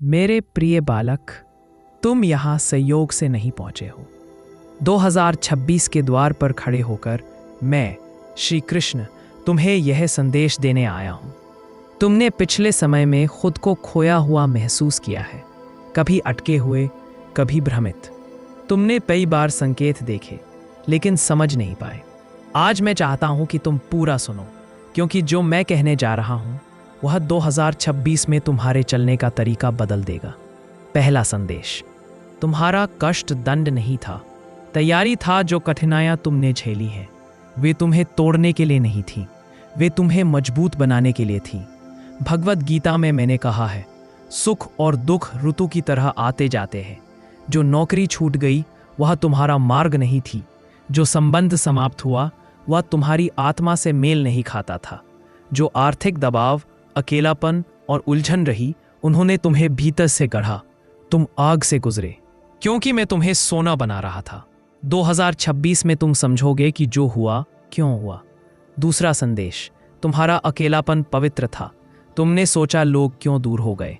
मेरे प्रिय बालक, तुम यहाँ संयोग से नहीं पहुँचे हो। 2026 के द्वार पर खड़े होकर मैं श्री कृष्ण तुम्हें यह संदेश देने आया हूँ। तुमने पिछले समय में खुद को खोया हुआ महसूस किया है, कभी अटके हुए, कभी भ्रमित। तुमने कई बार संकेत देखे लेकिन समझ नहीं पाए। आज मैं चाहता हूँ कि तुम पूरा सुनो, क्योंकि जो मैं कहने जा रहा हूँ वह 2026 में तुम्हारे चलने का तरीका बदल देगा। पहला संदेश, तुम्हारा कष्ट दंड नहीं था, तैयारी था। जो कठिनाइयां तुमने झेली हैं वे तुम्हें तोड़ने के लिए नहीं थीं, वे तुम्हें मजबूत बनाने के लिए थीं। भगवद गीता में मैंने कहा है, सुख और दुख ऋतु की तरह आते जाते हैं। जो नौकरी छूट गई वह तुम्हारा मार्ग नहीं थी, जो संबंध समाप्त हुआ वह तुम्हारी आत्मा से मेल नहीं खाता था, जो आर्थिक दबाव, अकेलापन और उलझन रही उन्होंने तुम्हें भीतर से गढ़ा। तुम आग से गुजरे क्योंकि मैं तुम्हें सोना बना रहा था। 2026 में तुम समझोगे कि जो हुआ क्यों हुआ। दूसरा संदेश, तुम्हारा अकेलापन पवित्र था। तुमने सोचा लोग क्यों दूर हो गए,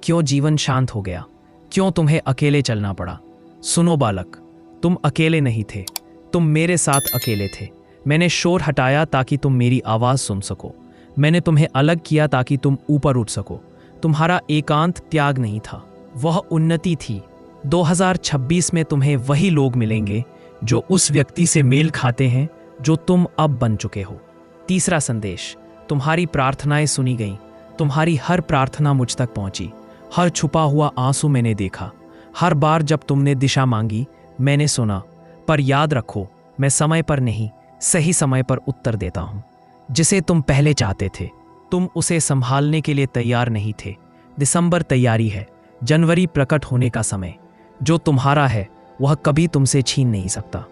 क्यों जीवन शांत हो गया, क्यों तुम्हें अकेले चलना पड़ा। सुनो बालक, तुम अकेले नहीं थे, तुम मेरे साथ अकेले थे। मैंने शोर हटाया ताकि तुम मेरी आवाज़ सुन सको। मैंने तुम्हें अलग किया ताकि तुम ऊपर उठ सको। तुम्हारा एकांत त्याग नहीं था, वह उन्नति थी। 2026 में तुम्हें वही लोग मिलेंगे जो उस व्यक्ति से मेल खाते हैं जो तुम अब बन चुके हो। तीसरा संदेश, तुम्हारी प्रार्थनाएं सुनी गईं। तुम्हारी हर प्रार्थना मुझ तक पहुंची। हर छुपा हुआ आंसू मैंने देखा। हर बार जब तुमने दिशा मांगी मैंने सुना। पर याद रखो, मैं समय पर नहीं, सही समय पर उत्तर देता हूं। जिसे तुम पहले चाहते थे तुम उसे संभालने के लिए तैयार नहीं थे। दिसंबर तैयारी है, जनवरी प्रकट होने का समय। जो तुम्हारा है वह कभी तुमसे छीन नहीं सकता।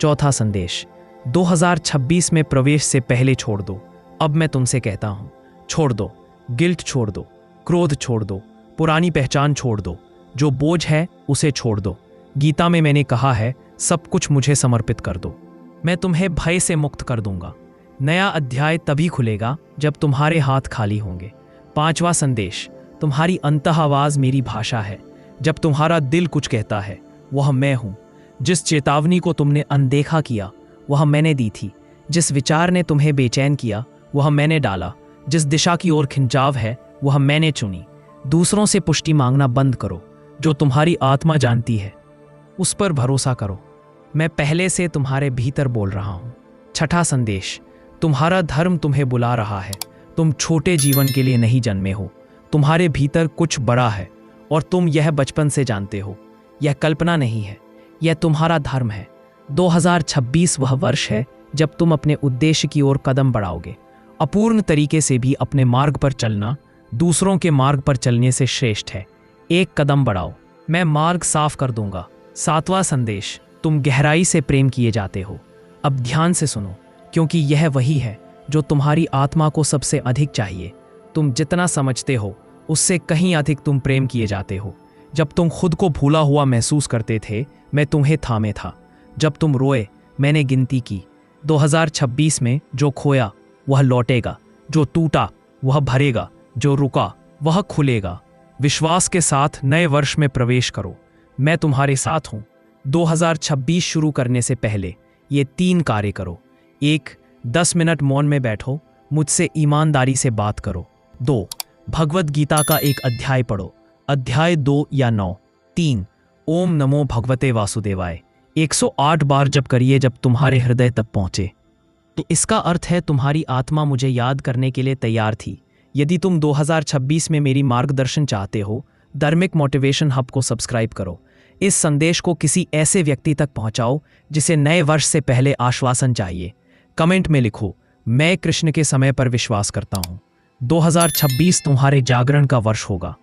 चौथा संदेश, 2026 में प्रवेश से पहले छोड़ दो। अब मैं तुमसे कहता हूं, छोड़ दो। गिल्ट छोड़ दो, क्रोध छोड़ दो, पुरानी पहचान छोड़ दो, जो बोझ है उसे छोड़ दो। गीता में मैंने कहा है, सब कुछ मुझे समर्पित कर दो, मैं तुम्हें भय से मुक्त कर दूंगा। नया अध्याय तभी खुलेगा जब तुम्हारे हाथ खाली होंगे। पांचवा संदेश, तुम्हारी अंतः आवाज मेरी भाषा है। जब तुम्हारा दिल कुछ कहता है वह मैं हूं। जिस चेतावनी को तुमने अनदेखा किया वह मैंने दी थी। जिस विचार ने तुम्हें बेचैन किया वह मैंने डाला। जिस दिशा की ओर खिंचाव है वह मैंने चुनी। दूसरों से पुष्टि मांगना बंद करो। जो तुम्हारी आत्मा जानती है उस पर भरोसा करो। मैं पहले से तुम्हारे भीतर बोल रहा हूं। छठा संदेश, तुम्हारा धर्म तुम्हें बुला रहा है। तुम छोटे जीवन के लिए नहीं जन्मे हो, तुम्हारे भीतर कुछ बड़ा है और तुम यह बचपन से जानते हो। यह कल्पना नहीं है, यह तुम्हारा धर्म है। 2026 वह वर्ष है जब तुम अपने उद्देश्य की ओर कदम बढ़ाओगे। अपूर्ण तरीके से भी अपने मार्ग पर चलना दूसरों के मार्ग पर चलने से श्रेष्ठ है। एक कदम बढ़ाओ, मैं मार्ग साफ कर दूंगा। सातवां संदेश, तुम गहराई से प्रेम किए जाते हो। अब ध्यान से सुनो, क्योंकि यह वही है जो तुम्हारी आत्मा को सबसे अधिक चाहिए। तुम जितना समझते हो उससे कहीं अधिक तुम प्रेम किए जाते हो। जब तुम खुद को भूला हुआ महसूस करते थे मैं तुम्हें थामे था। जब तुम रोए मैंने गिनती की। 2026 में जो खोया वह लौटेगा, जो टूटा वह भरेगा, जो रुका वह खुलेगा। विश्वास के साथ नए वर्ष में प्रवेश करो, मैं तुम्हारे साथ हूं। 2026 शुरू करने से पहले ये 3 कार्य करो। 1, 10 मिनट मौन में बैठो, मुझसे ईमानदारी से बात करो। 2, भगवद गीता का एक अध्याय पढ़ो, अध्याय 2 या 9। 3, ओम नमो भगवते वासुदेवाय 108 बार जब करिए जब तुम्हारे हृदय तक पहुंचे। तो इसका अर्थ है तुम्हारी आत्मा मुझे याद करने के लिए तैयार थी। यदि तुम 2026 में मेरी मार्गदर्शन चाहते हो, धार्मिक मोटिवेशन हब को सब्सक्राइब करो। इस संदेश को किसी ऐसे व्यक्ति तक पहुंचाओ जिसे नए वर्ष से पहले आश्वासन चाहिए। कमेंट में लिखो, मैं कृष्ण के समय पर विश्वास करता हूं। 2026 तुम्हारे जागरण का वर्ष होगा।